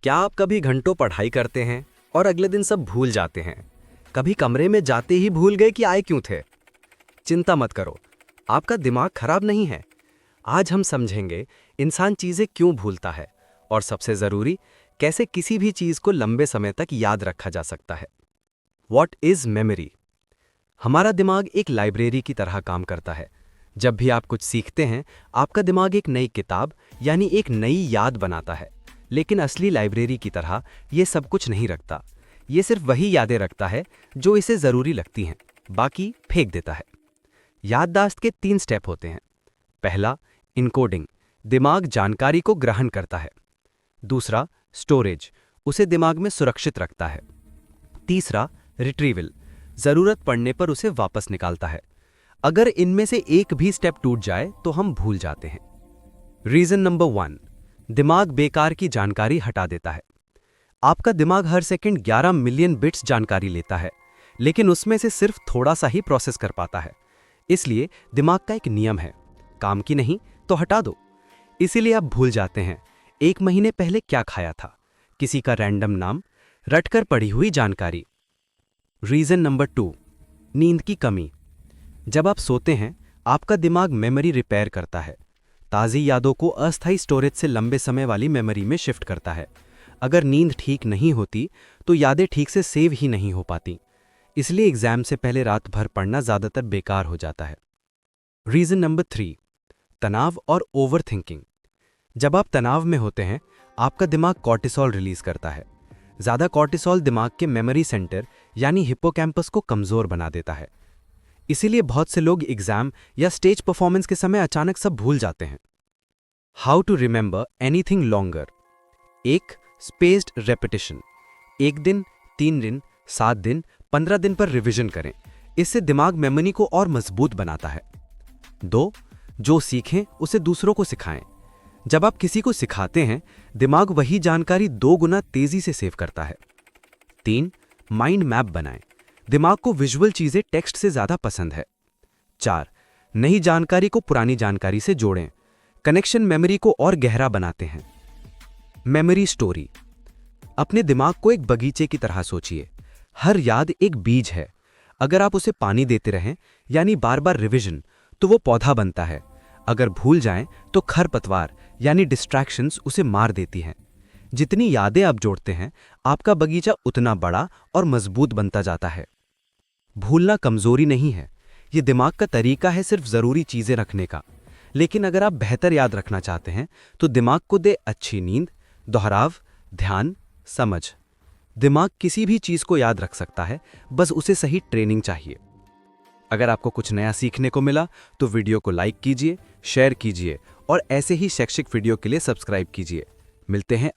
क्या आप कभी घंटों पढ़ाई करते हैं और अगले दिन सब भूल जाते हैं? कभी कमरे में जाते ही भूल गए कि आए क्यों थे? चिंता मत करो, आपका दिमाग खराब नहीं है। आज हम समझेंगे इंसान चीजें क्यों भूलता है और सबसे जरूरी, कैसे किसी भी चीज को लंबे समय तक याद रखा जा सकता है। What is memory? हमारा दिमाग एक लाइब्रेरी की तरह काम करता है। जब भी आप कुछ सीखते हैं, आपका दिमाग एक नई किताब यानी एक नई याद बनाता है। लेकिन असली लाइब्रेरी की तरह ये सब कुछ नहीं रखता। ये सिर्फ वही यादें रखता है जो इसे जरूरी लगती हैं, बाकी फेंक देता है। याददाश्त के 3 स्टेप होते हैं। पहला, इनकोडिंग, दिमाग जानकारी को ग्रहण करता है। दूसरा, स्टोरेज, उसे दिमाग में सुरक्षित रखता है। तीसरा, रिट्रीवल, जरूरत पड़ने पर उसे वापस निकालता है। अगर इनमें से एक भी स्टेप टूट जाए तो हम भूल जाते हैं। रीजन नंबर 1, दिमाग बेकार की जानकारी हटा देता है। आपका दिमाग हर सेकंड 11 मिलियन बिट्स जानकारी लेता है, लेकिन उसमें से सिर्फ थोड़ा सा ही प्रोसेस कर पाता है। इसलिए दिमाग का एक नियम है, काम की नहीं तो हटा दो। इसीलिए आप भूल जाते हैं 1 महीने पहले क्या खाया था, किसी का रैंडम नाम, रटकर पढ़ी हुई जानकारी। रीजन नंबर 2, नींद की कमी। जब आप सोते हैं, आपका दिमाग मेमोरी रिपेयर करता है। ताज़ी यादों को अस्थायी स्टोरेज से लंबे समय वाली मेमोरी में शिफ्ट करता है। अगर नींद ठीक नहीं होती तो यादें ठीक से सेव ही नहीं हो पाती। इसलिए एग्जाम से पहले रात भर पढ़ना ज़्यादातर बेकार हो जाता है। रीजन नंबर 3, तनाव और ओवर थिंकिंग। जब आप तनाव में होते हैं, आपका दिमाग कॉर्टिसोल रिलीज करता है। ज़्यादा कॉर्टिसोल दिमाग के मेमोरी सेंटर यानी हिप्पोकैम्पस को कमज़ोर बना देता है। इसीलिए बहुत से लोग एग्जाम या स्टेज परफॉर्मेंस के समय अचानक सब भूल जाते हैं। How to remember anything longer? 1, spaced repetition. 1 दिन, 3 दिन, 7 दिन, 15 दिन पर रिवीजन करें। इससे दिमाग मेमोरी को और मजबूत बनाता है। 2, जो सीखें उसे दूसरों को सिखाएं। जब आप किसी को सिखाते हैं, दिमाग वही जानकारी 2 गुना तेजी से सेव करता है। 3, माइंड मैप बनाएं। दिमाग को विजुअल चीजें टेक्स्ट से ज्यादा पसंद है। 4, नई जानकारी को पुरानी जानकारी से जोड़ें। कनेक्शन मेमोरी को और गहरा बनाते हैं। Memory story. अपने दिमाग को एक बगीचे की तरह सोचिए। हर याद एक बीज है। अगर आप उसे पानी देते रहें, यानी बार बार रिवीजन, तो वो पौधा बनता है। अगर भूल जाएं तो खरपतवार यानी डिस्ट्रैक्शंस उसे मार देती हैं। जितनी यादें आप जोड़ते हैं, आपका बगीचा उतना बड़ा और मजबूत बनता जाता है। भूलना कमजोरी नहीं है, ये दिमाग का तरीका है सिर्फ जरूरी चीजें रखने का। लेकिन अगर आप बेहतर याद रखना चाहते हैं तो दिमाग को दे अच्छी नींद, दोहराव, ध्यान, समझ। दिमाग किसी भी चीज को याद रख सकता है, बस उसे सही ट्रेनिंग चाहिए। अगर आपको कुछ नया सीखने को मिला तो वीडियो को लाइक कीजिए, शेयर कीजिए और ऐसे ही शैक्षिक वीडियो के लिए सब्सक्राइब कीजिए। मिलते हैं